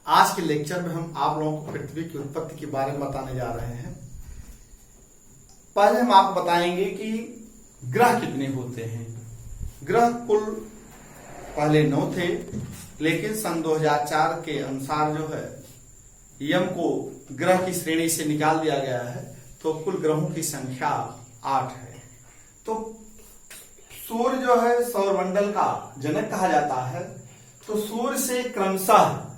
आज के लेक्चर में हम आप लोगों को पृथ्वी की उत्पत्ति के बारे में बताने जा रहे हैं। पहले हम आपको बताएंगे कि ग्रह कितने होते हैं। ग्रह कुल पहले 9 थे, लेकिन सन 2004 के अनुसार जो है यम को ग्रह की श्रेणी से निकाल दिया गया है, तो कुल ग्रहों की संख्या 8 है। तो सूर्य जो है सौरमंडल का जनक कहा जाता है। तो सूर्य से क्रमशः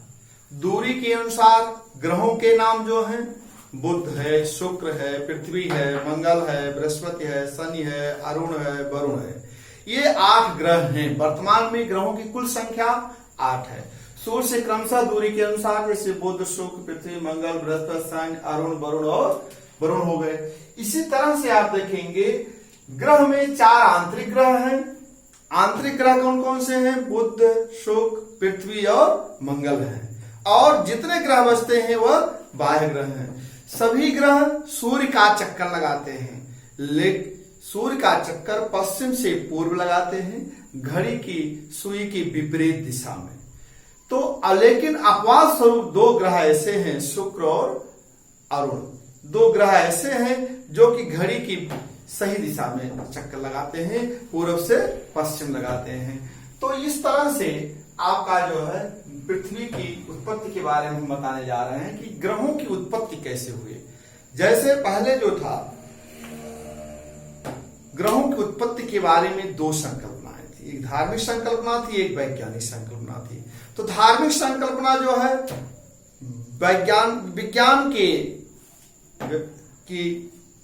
दूरी के अनुसार ग्रहों के नाम जो हैं बुध है, शुक्र है, पृथ्वी है, मंगल है, बृहस्पति है, शनि है, अरुण है, वरुण है। ये 8 ग्रह हैं। वर्तमान में ग्रहों की कुल संख्या 8 है। सूर्य से क्रमशः दूरी के अनुसार जैसे बुध, शुक्र, पृथ्वी, मंगल, बृहस्पति, शनि, अरुण, वरुण और वरुण हो गए। इसी तरह से आप देखेंगे ग्रह में 4 आंतरिक ग्रह हैं। आंतरिक ग्रह कौन कौन से हैं? बुध, शुक्र, पृथ्वी और मंगल हैं। और जितने ग्रह बचते हैं वह बाह्य ग्रह हैं। सभी ग्रह सूर्य का चक्कर लगाते हैं, लेकिन सूर्य का चक्कर पश्चिम से पूर्व लगाते हैं, घड़ी की सुई की विपरीत दिशा में। तो लेकिन अपवाद स्वरूप 2 ग्रह ऐसे हैं, शुक्र और अरुण। 2 ग्रह ऐसे हैं जो कि घड़ी की सही दिशा में चक्कर लगाते हैं, पूर्व से पश्चिम लगाते हैं। तो इस तरह से आपका जो है पृथ्वी की उत्पत्ति के बारे में हम बताने जा रहे हैं कि ग्रहों की उत्पत्ति कैसे हुई। जैसे पहले जो था, ग्रहों की उत्पत्ति के बारे में 2 संकल्पनाएं थी। एक धार्मिक संकल्पना थी, एक वैज्ञानिक संकल्पना थी। तो धार्मिक संकल्पना जो है विज्ञान की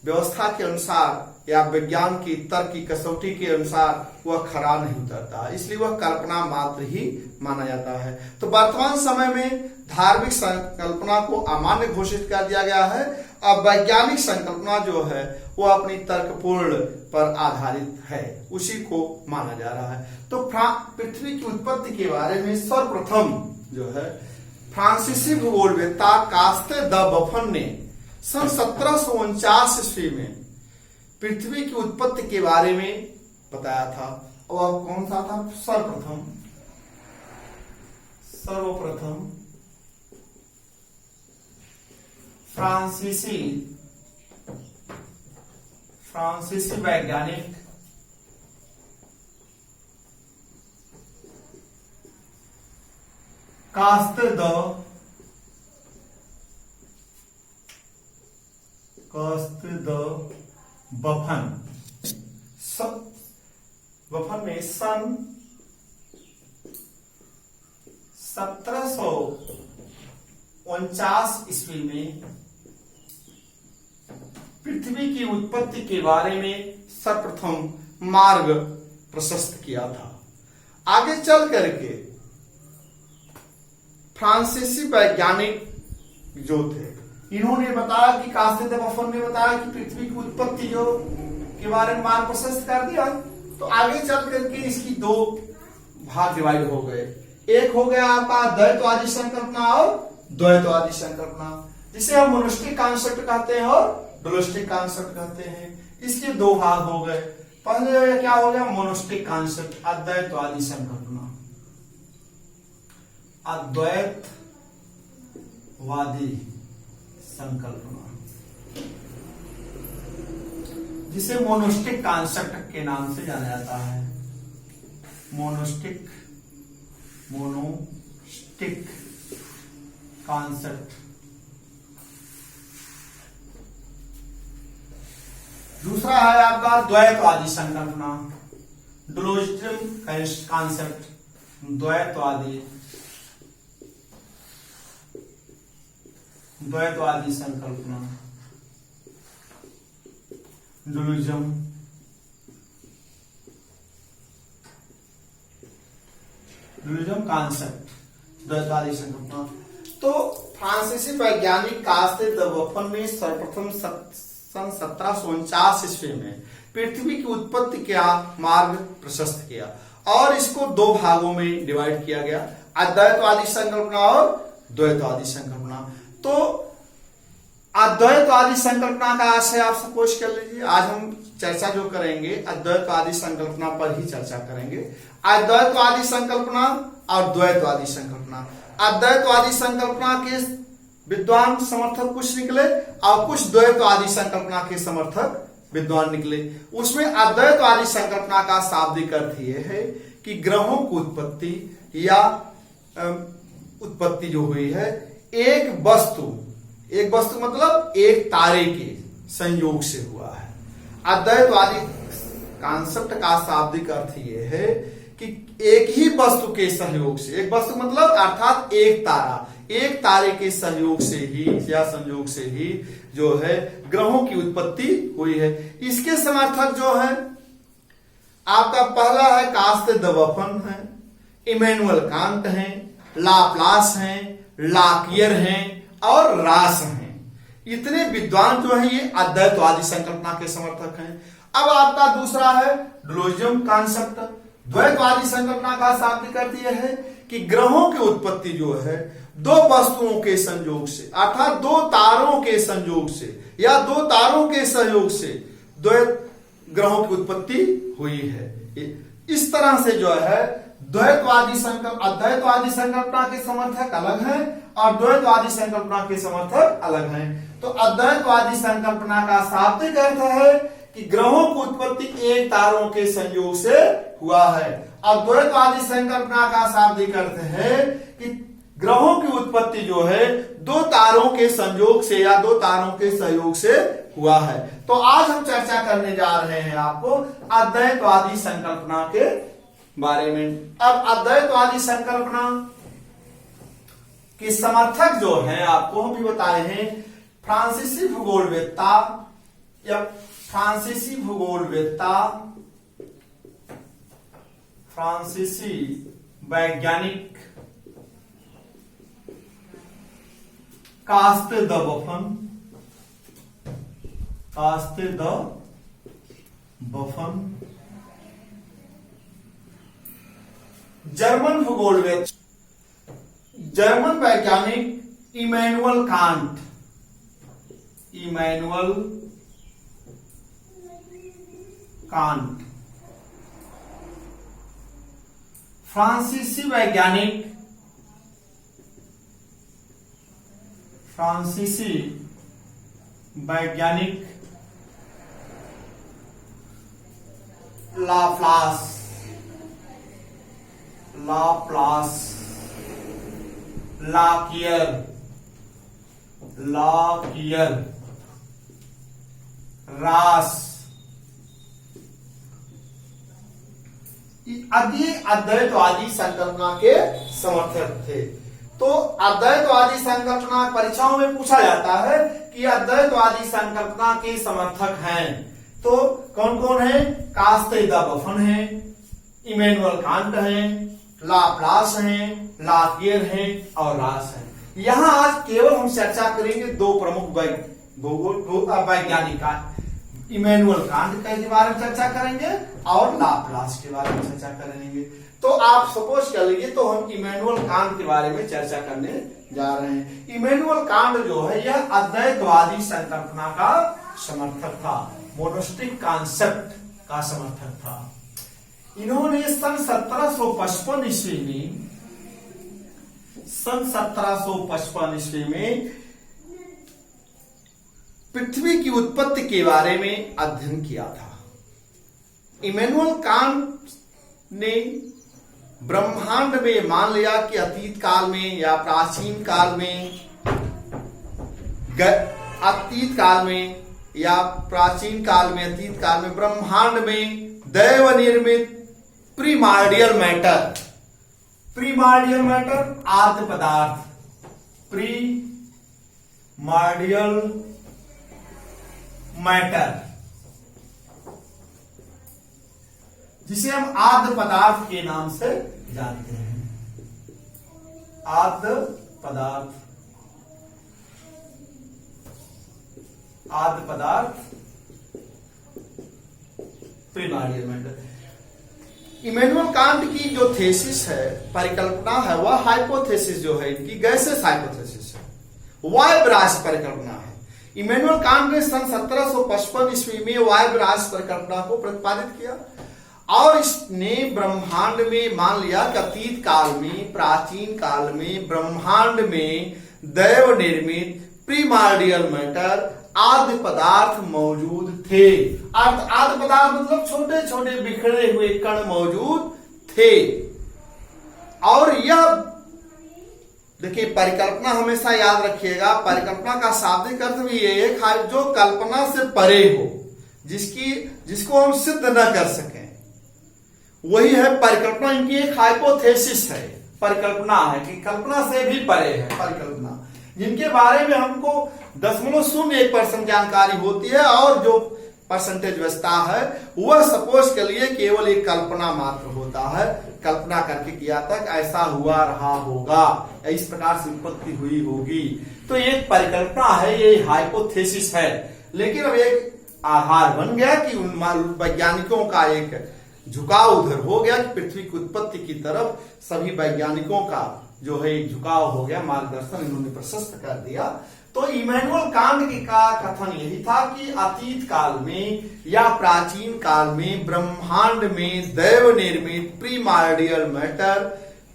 व्यवस्था के अनुसार या विज्ञान की तर्क की कसौटी के अनुसार वह खरा नहीं उतरता, इसलिए वह कल्पना मात्र ही माना जाता है। तो वर्तमान समय में धार्मिक संकल्पना को अमान्य घोषित कर दिया गया है। अब वैज्ञानिक संकल्पना जो है वह अपनी तर्कपूर्ण पर आधारित है, उसी को माना जा रहा है। तो पृथ्वी की उत्पत्ति के बारे में सर्वप्रथम जो है फ्रांसीसी भूगोलवेत्ता कास्ते द बफन ने सन 1749 ईस्वी में पृथ्वी की उत्पत्ति के बारे में बताया था। और कौन सा था? सर्वप्रथम फ्रांसीसी वैज्ञानिक कास्ते द बफन में सन 1749 ईस्वी में पृथ्वी की उत्पत्ति के बारे में सर्वप्रथम मार्ग प्रशस्त किया था। आगे चल करके फ्रांसीसी वैज्ञानिक जो थे, इन्होंने बताया कि कास्ते द बफन ने बताया कि पृथ्वी की उत्पत्ति जो के बारे में मार्ग प्रशस्त कर दिया। तो आगे चल करके इसकी 2 भाग डिवाइड हो गए। एक हो गया आपका द्वैतवादी संकल्पना और द्वैतवादी संकल्पना, जिसे हम मोनोस्टिक कॉन्सेप्ट कहते हैं और डोलोस्टिक कॉन्सेप्ट कहते हैं। इसके 2 भाग हो गए। पहले क्या हो गया? मोनोस्टिक कॉन्सेप्ट, अद्वैतवादी संकल्पना। अद्वैतवादी संकल्पना जिसे मोनोस्टिक कॉन्सेप्ट के नाम से जाना जाता है। मोनोस्टिक कॉन्सेप्ट। दूसरा है आपका द्वैतवादी संकल्पना, डोलोस्टिक कॉन्सेप्ट। द्वैतवादी संकल्पना, डुअलिज्म। कॉन्सेप्ट, द्वैतवादी संकल्पना। तो फ्रांसीसी वैज्ञानिक कास्ते द बफन ने सर्वप्रथम सन 1749 ईस्वी में पृथ्वी की उत्पत्ति का मार्ग प्रशस्त किया और इसको 2 भागों में डिवाइड किया गया, अद्वैतवादी संकल्पना और द्वैतवादी संकल्पना। तो अद्वैतवादी संकल्पना का आशय आप सपोज कर लीजिए। आज हम चर्चा जो करेंगे अद्वैतवादी संकल्पना पर ही चर्चा करेंगे। अद्वैतवादी संकल्पना और द्वैतवादी संकल्पना। अद्वैतवादी संकल्पना के विद्वान समर्थक कुछ निकले और कुछ द्वैतवादी संकल्पना के समर्थक विद्वान निकले। उसमें अद्वैतवादी संकल्पना का शाब्दिक अर्थ यह है कि ग्रहों की उत्पत्ति या उत्पत्ति जो हुई है एक वस्तु मतलब एक तारे के संयोग से हुआ है। अद्वैतवादी कॉन्सेप्ट का शाब्दिक अर्थ यह है कि एक ही वस्तु के सहयोग से, एक वस्तु मतलब अर्थात एक तारे के सहयोग से ही या संयोग से ही जो है ग्रहों की उत्पत्ति हुई है। इसके समर्थक जो है आपका पहला है कास्ट द बफन है, इमैनुअल कांट है, लाप्लास है, लाकियर है और रास हैं। इतने विद्वान जो हैं ये अद्वैतवादी संकल्पना के समर्थक हैं। अब आपका दूसरा है डुअलिज्म कॉन्सेप्ट। द्वैतवादी संकल्पना का शाब्दिक अर्थ यह है कि ग्रहों की उत्पत्ति जो है दो वस्तुओं के संयोग से अर्थात दो तारों के संयोग से या दो तारों के सहयोग से द्वैत ग्रहों की उत्पत्ति हुई है। इस तरह से जो है अद्वैतवादी संकल्पना के समर्थक अलग हैं और द्वैतवादी संकल्पना के समर्थक अलग हैं। तो अद्वैतवादी संकल्पना का शाब्दिक अर्थ है कि ग्रहों की उत्पत्ति एक तारों के संयोग से हुआ है और द्वैतवादी संकल्पना का शाब्दिक अर्थ है कि ग्रहों की उत्पत्ति जो है दो तारों के संयोग से या दो तारों के सहयोग से हुआ है। तो आज हम चर्चा करने जा रहे हैं आपको अद्वैतवादी संकल्पना के बारे में। अब अद्वैतवादी संकल्पना के समर्थक जो हैं आपको हम भी बताए हैं फ्रांसीसी भूगोलवेत्ता या फ्रांसीसी वैज्ञानिक कास्ते द बफन, जर्मन वैज्ञानिक इमैनुअल कांट, फ्रांसीसी वैज्ञानिक लाप्लास, लाकियर, रास आदि अद्वैतवादी संकल्पना के समर्थक थे। तो अद्वैतवादी संकल्पना परीक्षाओं में पूछा जाता है कि अद्वैतवादी संकल्पना के समर्थक हैं तो कौन कौन है? कास्ते द बफन है, इमैनुअल कांट है, लाप्लास है, लाकियर है और रास है। यहां आज केवल हम चर्चा करेंगे दो प्रमुख वैज्ञानिक, इमैनुअल कांट के बारे में चर्चा करेंगे और लाप्लास के बारे में चर्चा करेंगे। तो आप सपोज कर लीजिए तो हम इमैनुअल कांट के बारे में चर्चा करने जा रहे हैं। इमैनुअल कांट जो है यह अद्वैतवादी संकल्पना का समर्थक था, मोनोस्टिक कॉन्सेप्ट का समर्थक था। इन्होंने सन 1755 ईस्वी में पृथ्वी की उत्पत्ति के बारे में अध्ययन किया था। इमैनुअल कांट ने ब्रह्मांड में मान लिया कि अतीत काल में या प्राचीन काल में अतीत काल में ब्रह्मांड में दैव निर्मित प्रीमार्डियल मैटर आद्य पदार्थ, प्रीमार्डियल मैटर जिसे हम आद्य पदार्थ के नाम से जानते हैं। आद्य पदार्थ प्रीमार्डियल मैटर। इमैनुअल कांट की जो थेसिस है, परिकल्पना है, वह हाइपोथेसिस जो है इनकी गैसेस हाइपोथेसिस है, वायव्यास परिकल्पना है। इमैनुअल कांट ने सन 1755 ईस्वी में वायव्यास परिकल्पना को प्रतिपादित किया और इसने ब्रह्मांड में मान लिया कि अतीत काल में, प्राचीन काल में ब्रह्मांड में दैव निर्मित प्रीमार्डियल मैटर आदि पदार्थ मौजूद थे। आदि पदार्थ मतलब छोटे छोटे बिखरे हुए कण मौजूद थे। और यह देखिए, परिकल्पना हमेशा याद रखिएगा, परिकल्पना का शाब्दिक अर्थ भी ये है जो कल्पना से परे हो, जिसको हम सिद्ध न कर सकें, वही है परिकल्पना। इनकी एक हाइपोथेसिस है, परिकल्पना है कि कल्पना से भी परे है परिकल्पना, जिनके बारे में हमको 0.01% जानकारी होती है, और जो परसेंटेज बचता है वह सपोज के लिए केवल एक कल्पना मात्र होता है। कल्पना करके किया तक ऐसा हुआ रहा होगा, इस प्रकार से उत्पत्ति हुई होगी, तो ये परिकल्पना है, ये हाइपोथेसिस है। लेकिन अब एक आधार बन गया कि उन वैज्ञानिकों का एक झुकाव उधर हो गया कि पृथ्वी की उत्पत्ति की तरफ सभी वैज्ञानिकों का जो है एक झुकाव हो गया, मार्गदर्शन इन्होंने प्रशस्त कर दिया। तो इमैनुअल कांट का कथन यही था कि अतीत काल में या प्राचीन काल में ब्रह्मांड में दैव निर्मित प्रीमार्डियल मैटर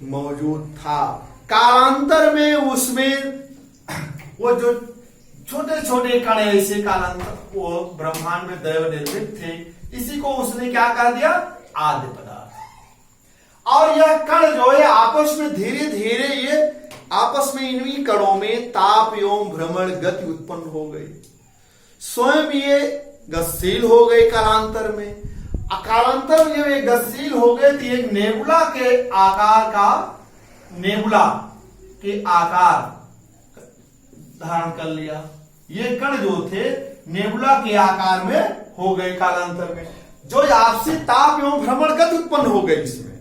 मौजूद था। कालांतर में उसमें वो जो छोटे छोटे कण ऐसे कालांतर वो ब्रह्मांड में दैव निर्मित थे, इसी को उसने क्या कह दिया, आदि पदार्थ। और यह कण जो है आपस में धीरे धीरे ये आपस में इन्हीं कणों में ताप एवं भ्रमण गति उत्पन्न हो गई, स्वयं ये गतिशील हो गए कालांतर में। कालांतर में जब ये गतिशील हो गए तो एक नेबुला के आकार का, नेबुला के आकार धारण कर लिया। ये कण जो थे नेबुला के आकार में हो गए कालांतर में, जो आपसी ताप एवं भ्रमण गति उत्पन्न हो गई इसमें।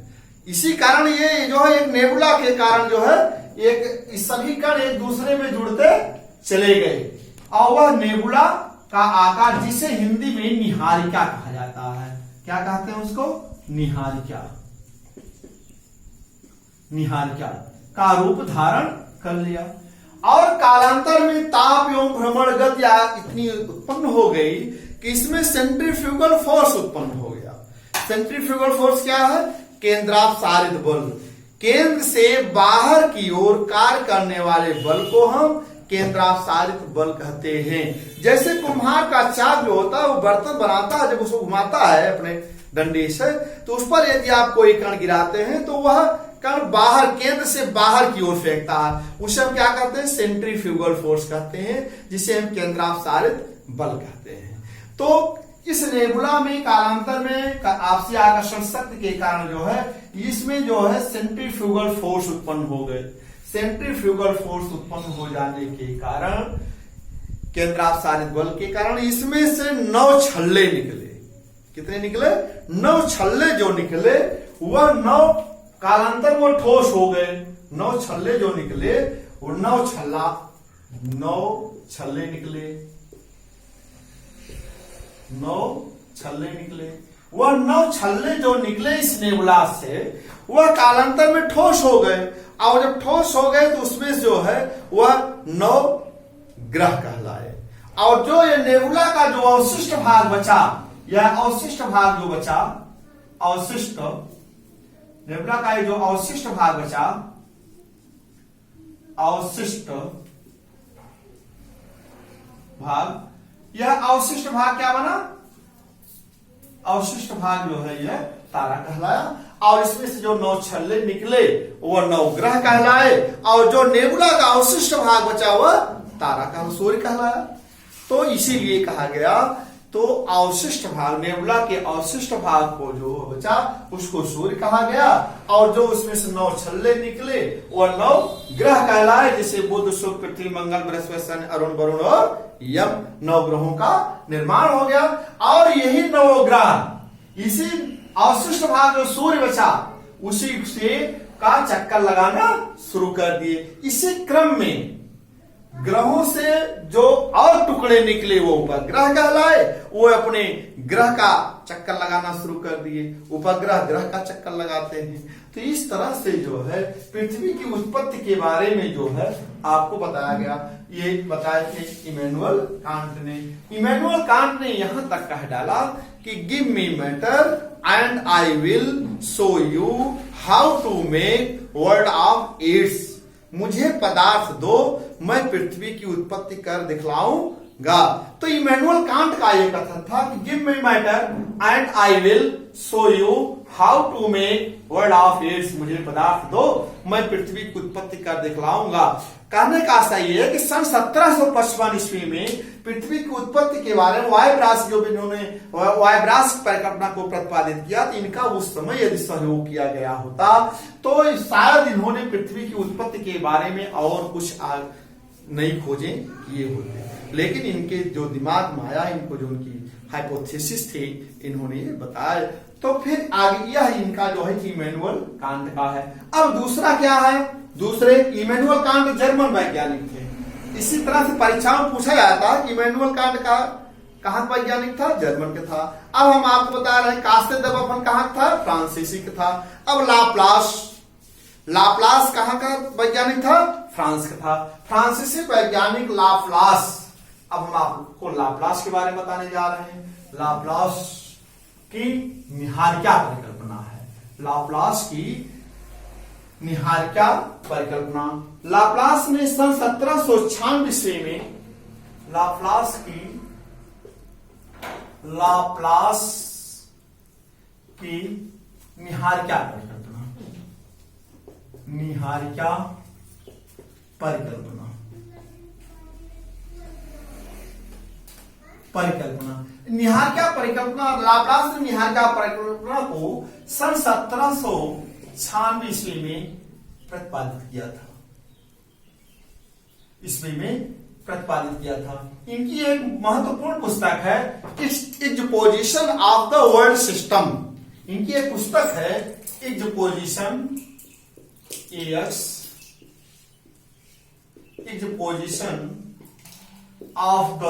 इसी कारण ये जो है एक नेबुला के कारण जो है एक सभी कण एक दूसरे में जुड़ते चले गए, और वह नेबुला का आकार जिसे हिंदी में निहारिका कहा जाता है। क्या कहते हैं उसको, निहारिका। निहारिका का रूप धारण कर लिया। और कालांतर में ताप एवं भ्रमण गति इतनी उत्पन्न हो गई कि इसमें सेंट्रीफ्यूगल फोर्स उत्पन्न हो गया। सेंट्रीफ्यूगल फोर्स क्या है, केंद्रापसारित बल। केंद्र से बाहर की ओर कार्य करने वाले बल को हम केंद्रापसारित बल कहते हैं। जैसे कुम्हार का चाक जो होता है वो बर्तन बनाता है, जब उसको घुमाता है अपने डंडे से, तो उस पर यदि आप कोई कण गिराते हैं तो वह कण बाहर, केंद्र से बाहर की ओर फेंकता है। उसे हम क्या कहते हैं, सेंट्रीफ्यूगल फोर्स कहते हैं, जिसे हम केंद्रापसारित बल कहते हैं। तो इस नेबुला में कालांतर में आपसी आकर्षण शक्ति के कारण जो है इसमें जो है सेंट्रीफ्यूगल फोर्स उत्पन्न हो गए। सेंट्रीफ्यूगल फोर्स उत्पन्न हो जाने के कारण, केंद्रापसारित बल के कारण इसमें से 9 छल्ले निकले। कितने निकले, 9 छल्ले जो निकले, वह 9 कालांतर वो ठोस हो गए। 9 छल्ले जो निकले वो 9 छल्ले निकले, 9 छल्ले निकले। वह 9 छल्ले जो निकले इस नेबुला से वह कालांतर में ठोस हो गए, और जब ठोस हो गए तो उसमें जो है वह 9 ग्रह कहलाए। और जो ये नेबुला का जो अवशिष्ट भाग बचा, यह अवशिष्ट भाग जो बचा, अवशिष्ट नेबुला का जो अवशिष्ट भाग बचा, अवशिष्ट भाग, यह अवशिष्ट भाग क्या बना, अवशिष्ट भाग जो है यह तारा कहलाया। और इसमें से जो 9 छल्ले निकले वह 9 ग्रह कहलाए, और जो नेबुला का अवशिष्ट भाग बचा वह तारा का सूर्य कहलाया। तो इसीलिए कहा गया, तो अवशिष्ट भाग, नेबुला के अवशिष्ट भाग को जो बचा उसको सूर्य कहा गया, और जो उसमें से 9 छल्ले निकले वह 9 ग्रह कहलाए, जैसे बुध, शुक्र, पृथ्वी, मंगल, बृहस्पति, शनि, अरुण, वरुण और यम, 9 ग्रहों का निर्माण हो गया। और यही 9 ग्रह, इसी अवशिष्ट भाग जो सूर्य बचा उसी से का चक्कर लगाना शुरू कर दिए। इसी क्रम में ग्रहों से जो और टुकड़े निकले वो उपग्रह कहलाए, वो अपने ग्रह का चक्कर लगाना शुरू कर दिए। उपग्रह ग्रह का चक्कर लगाते हैं। तो इस तरह से जो है पृथ्वी की उत्पत्ति के बारे में जो है आपको बताया गया। ये बताए थे इमैनुअल कांट ने। इमैनुअल कांट ने यहां तक कह डाला कि give me matter and I will show you how to make world of its। मुझे पदार्थ दो, मैं पृथ्वी की उत्पत्ति कर दिखलाऊंगा। तो इमैनुअल कांट का यह कथन था कि give me matter and I will show you how to make world of its. मुझे पदार्थ दो, मैं पृथ्वी की उत्पत्ति कर दिखलाऊंगा। कहने का आशा यह है कि सन 1755 ईस्वी में पृथ्वी की उत्पत्ति के बारे में वायब्रास जो इन्होंने वायब्रास परिकल्पना को प्रतिपादित किया, तो इनका उस समय यदि सहयोग किया गया होता तो शायद इन्होंने पृथ्वी की उत्पत्ति के बारे में और कुछ नई खोजें किए होते। लेकिन इनके जो दिमाग में आया, इनको जो उनकी हाइपोथेसिस थे, इन्होंने ये बताया। तो फिर आगे यह इनका जो है इमैनुअल कांट का है। अब दूसरा क्या है? दूसरे इमैनुअल कांट जर्मन वैज्ञानिक थे। इसी तरह से परीक्षाओं में पूछा जाता है कि इमैनुअल कांट का कहां वैज्ञानिक था? जर्मन का था। अब हम आपको बता रहे हैं कास्ते द बफन कहां था? फ्रांसीसी का था। अब लाप्लास कहां का वैज्ञानिक था? फ्रांस का था। फ्रांसीसी वैज्ञानिक लाप्लास। अब हम आपको लाप्लास के बारे में बताने जा रहे हैं। लाप्लास की निहारिका परिकल्पना है। लाप्लास की निहारिका परिकल्पना। लाप्लास ने सन 1796 ईस्वी में लाप्लास की निहारिका परिकल्पना लाप्लास ने निहारिका परिकल्पना को सन 1796 ईस्वी में प्रतिपादित किया था। इनकी एक महत्वपूर्ण पुस्तक है exposition of the world system. इनकी एक पुस्तक है exposition of the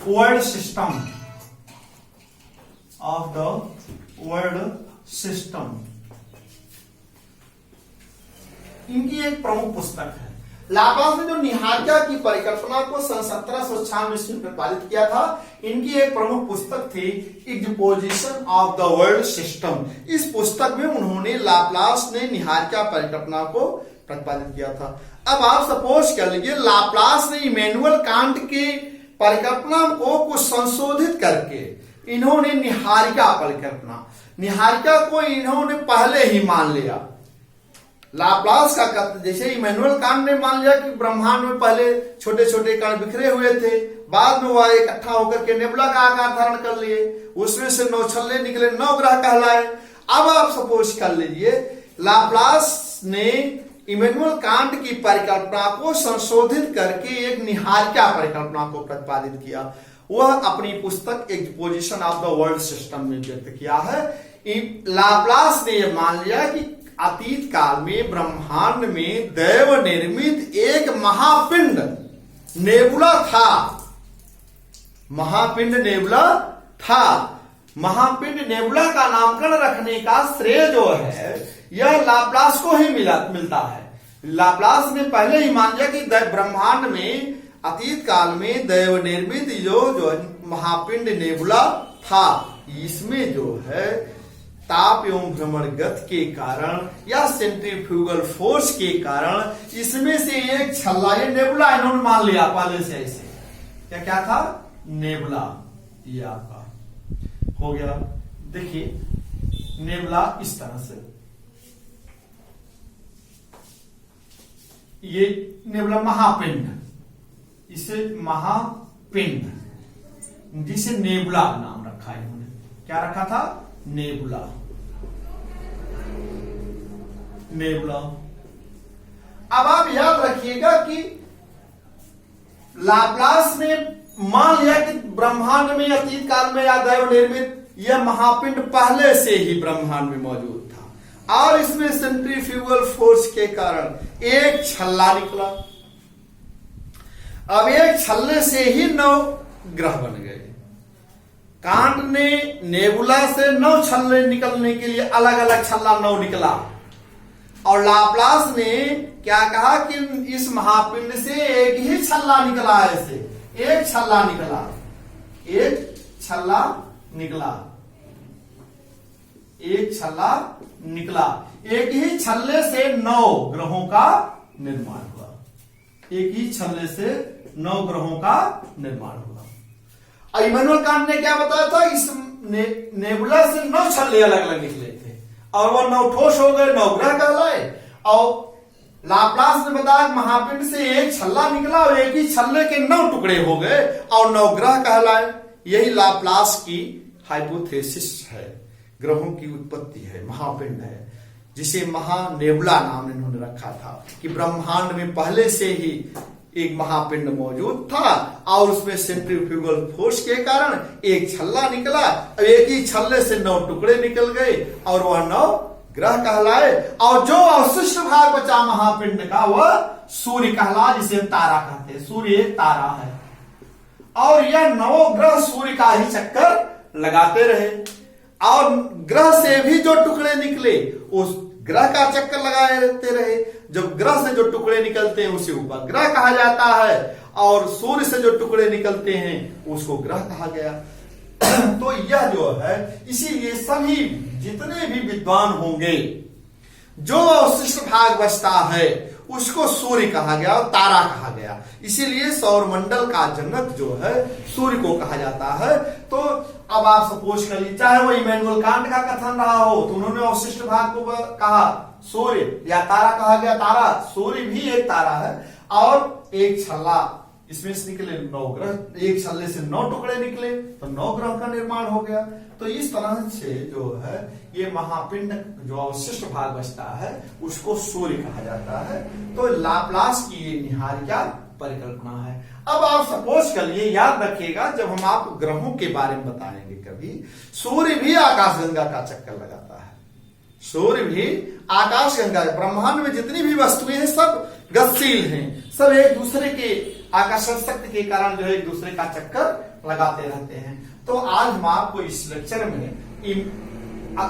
world system. इनकी एक प्रमुख पुस्तक है। लाप्लास ने जो निहारिका की परिकल्पना को सन 1796 ईस्वी में प्रतिपादित किया था, इनकी एक प्रमुख पुस्तक थी exposition of the world system. इस पुस्तक में उन्होंने लाप्लास ने निहारिका परिकल्पना को प्रतिपादित किया था। अब आप सपोज कर लीजिए लाप्लास ने इमैनुअल कांट की परिकल्पना को कुछ संशोधित करके इन्होंने निहारिका को इन्होंने पहले ही मान लिया। लाप्लास का जैसे इमैनुअल कांट ने मान लिया कि ब्रह्मांड में पहले छोटे छोटे कण बिखरे हुए थे, बाद में वह इकट्ठा होकर के नेबुला का आकार धारण कर लिए, उसमें से 9 छल्ले निकले, 9 ग्रह कहलाए। अब आप सपोज कर लीजिए लाप्लास ने इमैनुअल कांट की परिकल्पना को संशोधित करके एक निहारिका परिकल्पना को प्रतिपादित किया। वह अपनी पुस्तक exposition of the world system में व्यक्त किया है। लाप्लास ने यह मान लिया कि अतीत काल में ब्रह्मांड में दैव निर्मित एक महापिंड नेबुला था। महापिंड नेबुला का नामकरण रखने का श्रेय जो है यह लाप्लास को ही मिलता है। लाप्लास ने पहले ही मान लिया कि ब्रह्मांड में अतीत काल में दैव निर्मित जो महापिंड नेबुला था, इसमें जो है ताप एवं भ्रमण गति के कारण या सेंट्रीफ्यूगल फोर्स के कारण इसमें से एक छल्ला, ये नेबुला इन्होंने मान लिया पहले से। ऐसे क्या था? नेबुला। ये आपका हो गया। देखिए नेबुला इस तरह से, ये नेबुला महापिंड, इसे महापिंड, जिसे नेबुला नाम रखा है इन्होंने। क्या रखा था? नेबुला। अब आप याद रखिएगा कि लाप्लास ने मान लिया कि ब्रह्मांड में अतीत काल में या दैव निर्मित यह महापिंड पहले से ही ब्रह्मांड में मौजूद था और इसमें सेंट्रीफ्यूगल फोर्स के कारण एक छल्ला निकला। अब एक छल्ले से ही 9 ग्रह बन गए। कांट ने नेबुला से 9 छल्ले निकलने के लिए अलग अलग छल्ला 9 निकला और लाप्लास ने क्या कहा कि इस महापिंड से एक ही छल्ला निकला। ऐसे एक छल्ला निकला। एक छल्ला निकला। एक ही छल्ले से 9 ग्रहों का निर्माण हुआ। एक ही छल्ले से 9 ग्रहों का निर्माण हुआ। इमैनुअल कांट ने क्या बताया था, इस नेबुला से 9 छल्ले अलग अलग निकले थे और वह 9 ठोस हो गए, 9 ग्रह कहलाए। और लाप्लास ने बताया महापिंड से एक छल्ला निकला और एक ही छल्ले के 9 टुकड़े हो गए और 9 ग्रह कहलाए। यही लाप्लास की हाइपोथेसिस है, ग्रहों की उत्पत्ति है, महापिंड है, जिसे महानेबुला नाम इन्होंने रखा था कि ब्रह्मांड में पहले से ही एक महापिंड मौजूद था और उसमें सेंट्रीफ्यूगल फोर्स के कारण एक छल्ला निकला, एक ही छल्ले से 9 टुकड़े निकल गए और वह 9 ग्रह कहलाए। और जो अवशिष्ट भाग बचा महापिंड का वह सूर्य कहला, जिसे हम तारा कहते हैं। सूर्य एक तारा है और यह 9 ग्रह सूर्य का ही चक्कर लगाते रहे और ग्रह से भी जो टुकड़े निकले उस ग्रह का चक्कर लगाए रहते रहे। जब ग्रह से जो टुकड़े निकलते हैं उसे उपग्रह कहा जाता है और सूर्य से जो टुकड़े निकलते हैं उसको ग्रह कहा गया। तो यह जो है, इसीलिए सभी जितने भी विद्वान होंगे, जो अवशिष्ट भाग बचता है उसको सूर्य कहा गया और तारा कहा गया। इसीलिए सौरमंडल का जनक जो है सूर्य को कहा जाता है। तो अब आप सपोज करिए, चाहे वो इमैनुअल कांट का कथन रहा हो तो उन्होंने अवशिष्ट भाग को कहा सूर्य, या तारा कहा गया तारा। सूर्य भी एक तारा है और एक छल्ला, इसमें से निकले 9 ग्रह, एक छल्ले से 9 टुकड़े निकले तो 9 ग्रह का निर्माण हो गया। तो इस तरह से जो है ये महापिंड जो अवशिष्ट भाग बचता है उसको सूर्य कहा जाता है। तो लाप्लास की ये निहारिका परिकल्पना है। अब आप सपोज करिए, याद रखिएगा, जब हम आपको ग्रहों के बारे में बताएंगे कभी, सूर्य भी आकाशगंगा का चक्कर लगाता है। सूर्य भी आकाशगंगा, ब्रह्मांड में जितनी भी वस्तुएं हैं सब गतिशील हैं, सब एक दूसरे के आकर्षण शक्ति के कारण जो है एक दूसरे का चक्कर लगाते रहते हैं। तो आज हम आपको इस लेक्चर में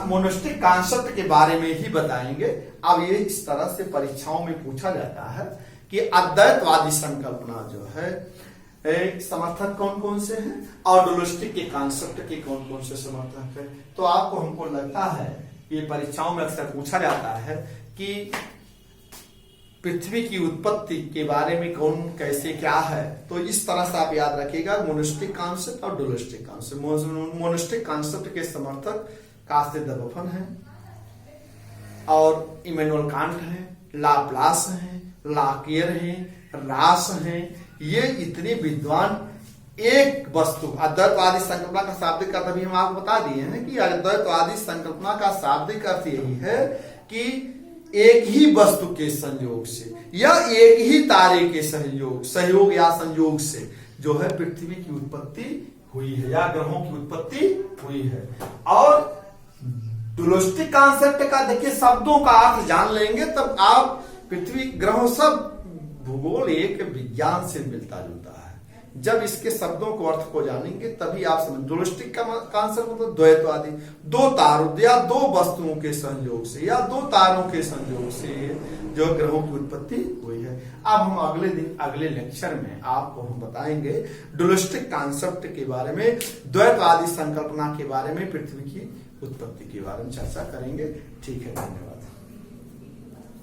मोनोस्टिक कॉन्सेप्ट के बारे में ही बताएंगे। अब ये इस तरह से परीक्षाओं में पूछा जाता है कि अद्वैतवादी संकल्पना जो है समर्थक कौन कौन से हैं और डोलोस्टिक के कॉन्सेप्ट के कौन कौन से समर्थक है। तो आपको हमको लगता है ये परीक्षाओं में अक्सर पूछा जाता है कि पृथ्वी की उत्पत्ति के बारे में कौन कैसे क्या है। तो इस तरह से आप याद रखिएगा, मोनोस्टिक कॉन्सेप्ट और डोलोस्टिक कॉन्सेप्ट। मोनोस्टिक कॉन्सेप्ट के समर्थक कास्ते द बफन है और इमैनुअल कांट है, लाप्लास है, लाकियर है, रास है। ये इतने विद्वान एक वस्तु, अद्वैतवादी संकल्पना का शाब्दिक अर्थ अभी हम आपको बता दिए हैं कि अद्वैतवादी संकल्पना का शाब्दिक अर्थ यही है कि एक ही वस्तु के संयोग से या एक ही तारे के सहयोग या संयोग से जो है पृथ्वी की उत्पत्ति हुई है या ग्रहों की उत्पत्ति हुई है। और डोलोस्टिक कॉन्सेप्ट का देखिए, शब्दों का अर्थ जान लेंगे तब आप पृथ्वी ग्रहों सब भूगोल एक विज्ञान से मिलता जुलता है। जब इसके शब्दों को अर्थ को जानेंगे तभी आप समझ। डोलोस्टिक का कॉन्सेप्ट मतलब द्वैतवादी, 2 तारों या 2 वस्तुओं के संयोग से या 2 तारों के संयोग से जो ग्रहों की उत्पत्ति हुई है। अब हम अगले दिन अगले लेक्चर में आपको हम बताएंगे डोलोस्टिक कॉन्सेप्ट के बारे में, द्वैतवादी संकल्पना के बारे में, पृथ्वी की उत्पत्ति के बारे में चर्चा करेंगे। ठीक है, धन्यवाद।